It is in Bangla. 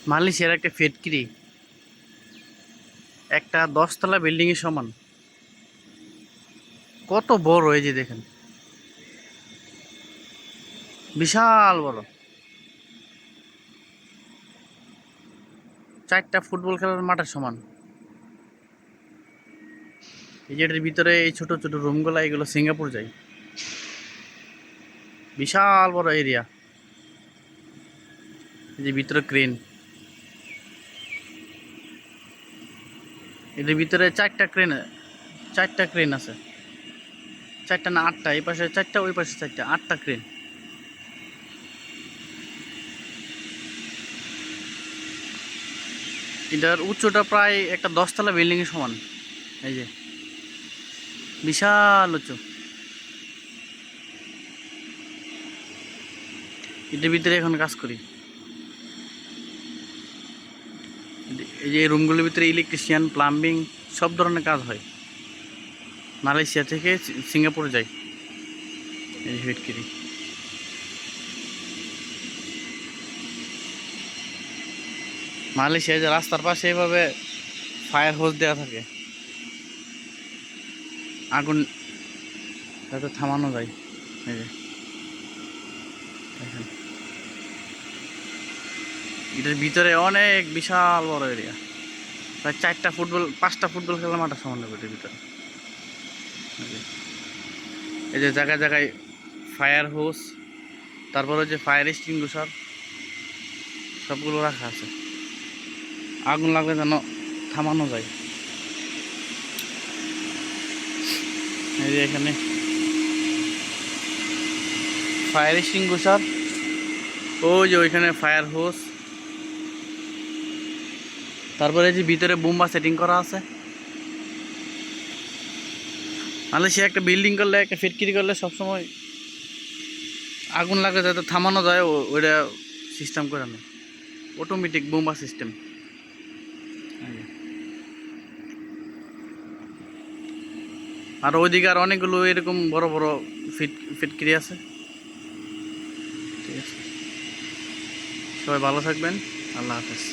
মালয়েশিয়ার একটা ফ্যাক্টরি, একটা 10 তলা বিল্ডিং এর সমান। কত বড় এই যে দেখেন, বিশাল বড়। 4টা ফুটবল খেলার মাঠের সমান। এই যে এটার ভিতরে এই ছোট ছোট রুমগুলা, এগুলো সিঙ্গাপুর যায়। বিশাল বড় এরিয়া। এই যে ভিতরে ক্রেন, এটার ভিতরে 4টা ক্রেন আছে। 4টা না 8টা, এই পাশে 4টা, ওই পাশে 4টা, 8টা ক্রেন। এটার উচ্চতা প্রায় একটা 10 তলা বিল্ডিং এর সমান। এই যে বিশাল উঁচু। এটার ভিতরে এখন কাজ করি। এই যে রুমগুলোর ভিতরে ইলেকট্রিশিয়ান, প্লাম্বিং সব ধরনের কাজ হয়। মালয়েশিয়া থেকে সিঙ্গাপুরে যায় এই ফ্যাক্টরি। মালয়েশিয়ায় যে রাস্তার পাশে এভাবে ফায়ার হোস দেওয়া থাকে, আগুন যাতে থামানো যায়। এই যে দেখেন, এটার ভিতরে অনেক বিশাল বড় এরিয়া। প্রায় 5টা ফুটবল খেলার মাঠের সমান হবে এটার ভিতরে। এই যে জায়গায় জায়গায় ফায়ার হোস, তারপরে যে ফায়ার এক্সটিংগুইশার সবগুলো রাখা আছে, আগুন লাগলে যেন থামানো যায়। এই যে এখানে ফায়ার এক্সটিংগুইশার, ওই যে ওইখানে ফায়ার হোস, তারপরে যে ভিতরে বোমা সেটিং করা আছে। নাহলে সে একটা বিল্ডিং করলে, একটা ফ্যাক্টরি করলে সবসময় আগুন লাগলে যাতে থামানো যায়, ওইটা সিস্টেম করে নেয়, অটোমেটিক বোমা সিস্টেম। আর ওইদিকে আর অনেকগুলো এরকম বড় বড় ফ্যাক্টরি আছে। ঠিক আছে, সবাই ভালো থাকবেন। আল্লাহ হাফেজ।